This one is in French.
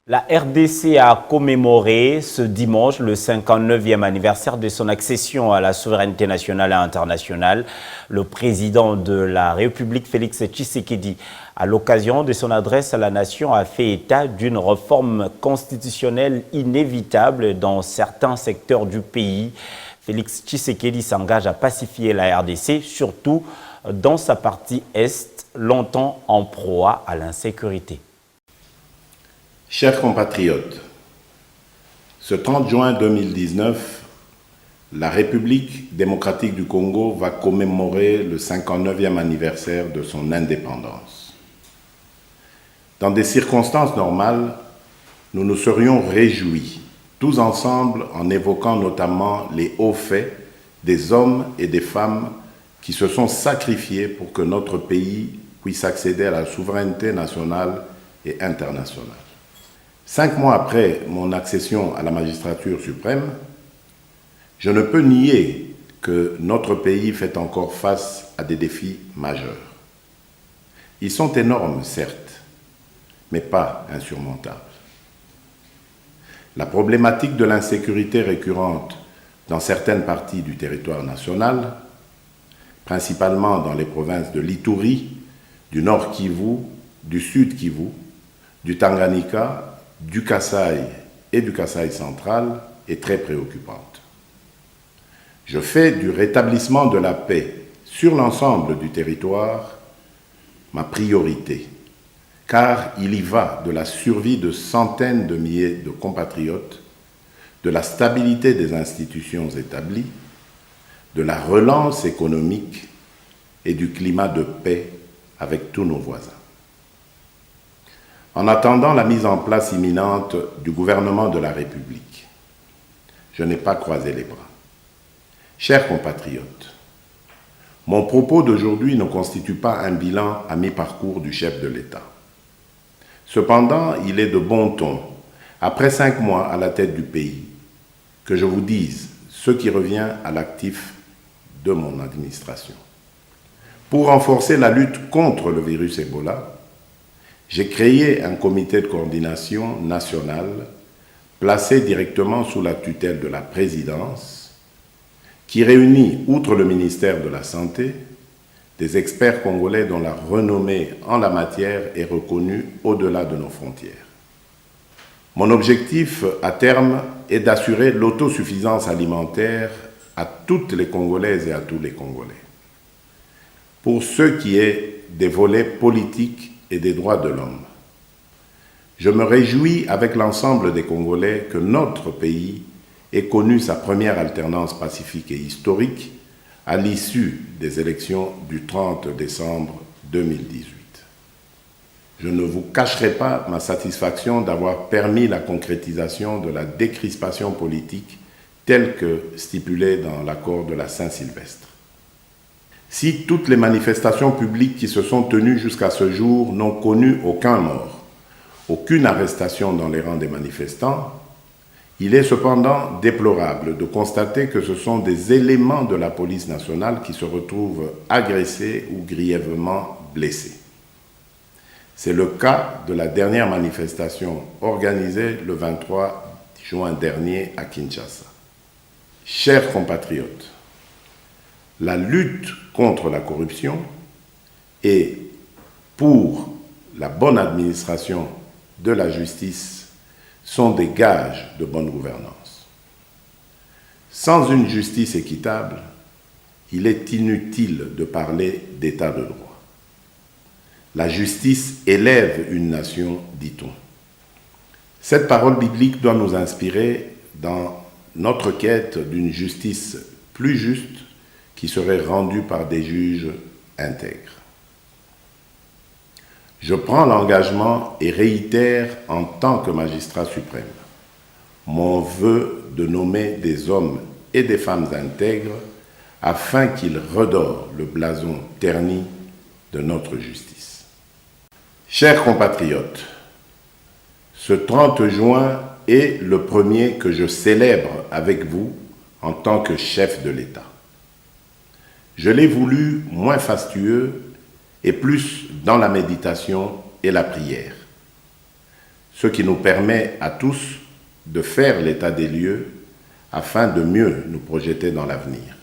La RDC a commémoré ce dimanche le 59e anniversaire de son accession à la souveraineté nationale et internationale. Le président de la République, Félix Tshisekedi, à l'occasion de son adresse à la nation, a fait état d'une réforme constitutionnelle inévitable dans certains secteurs du pays. Félix Tshisekedi s'engage à pacifier la RDC, surtout dans sa partie Est, longtemps en proie à l'insécurité. Chers compatriotes, ce 30 juin 2019, la République démocratique du Congo va commémorer le 59e anniversaire de son indépendance. Dans des circonstances normales, nous nous serions réjouis, tous ensemble, en évoquant notamment les hauts faits des hommes et des femmes qui se sont sacrifiés pour que notre pays puisse accéder à la souveraineté nationale et internationale. 5 mois après mon accession à la magistrature suprême, je ne peux nier que notre pays fait encore face à des défis majeurs. Ils sont énormes, certes, mais pas insurmontables. La problématique de l'insécurité récurrente dans certaines parties du territoire national, principalement dans les provinces de l'Ituri, du Nord Kivu, du Sud Kivu, du Tanganyika, du Kasaï et du Kasaï central est très préoccupante. Je fais du rétablissement de la paix sur l'ensemble du territoire ma priorité, car il y va de la survie de centaines de milliers de compatriotes, de la stabilité des institutions établies, de la relance économique et du climat de paix avec tous nos voisins. En attendant la mise en place imminente du gouvernement de la République, je n'ai pas croisé les bras. Chers compatriotes, mon propos d'aujourd'hui ne constitue pas un bilan à mi-parcours du chef de l'État. Cependant, il est de bon ton, après 5 mois à la tête du pays, que je vous dise ce qui revient à l'actif de mon administration. Pour renforcer la lutte contre le virus Ebola, j'ai créé un comité de coordination nationale placé directement sous la tutelle de la présidence qui réunit, outre le ministère de la Santé, des experts congolais dont la renommée en la matière est reconnue au-delà de nos frontières. Mon objectif à terme est d'assurer l'autosuffisance alimentaire à toutes les Congolaises et à tous les Congolais. Pour ce qui est des volets politiques et des droits de l'homme, je me réjouis avec l'ensemble des Congolais que notre pays ait connu sa première alternance pacifique et historique à l'issue des élections du 30 décembre 2018. Je ne vous cacherai pas ma satisfaction d'avoir permis la concrétisation de la décrispation politique telle que stipulée dans l'accord de la Saint-Sylvestre. Si toutes les manifestations publiques qui se sont tenues jusqu'à ce jour n'ont connu aucun mort, aucune arrestation dans les rangs des manifestants, il est cependant déplorable de constater que ce sont des éléments de la police nationale qui se retrouvent agressés ou grièvement blessés. C'est le cas de la dernière manifestation organisée le 23 juin dernier à Kinshasa. Chers compatriotes, la lutte contre la corruption et pour la bonne administration de la justice sont des gages de bonne gouvernance. Sans une justice équitable, il est inutile de parler d'état de droit. La justice élève une nation, dit-on. Cette parole biblique doit nous inspirer dans notre quête d'une justice plus juste qui serait rendue par des juges intègres. Je prends l'engagement et réitère en tant que magistrat suprême mon vœu de nommer des hommes et des femmes intègres afin qu'ils redorent le blason terni de notre justice. Chers compatriotes, ce 30 juin est le premier que je célèbre avec vous en tant que chef de l'État. Je l'ai voulu moins fastueux et plus dans la méditation et la prière. ce qui nous permet à tous de faire l'état des lieux afin de mieux nous projeter dans l'avenir.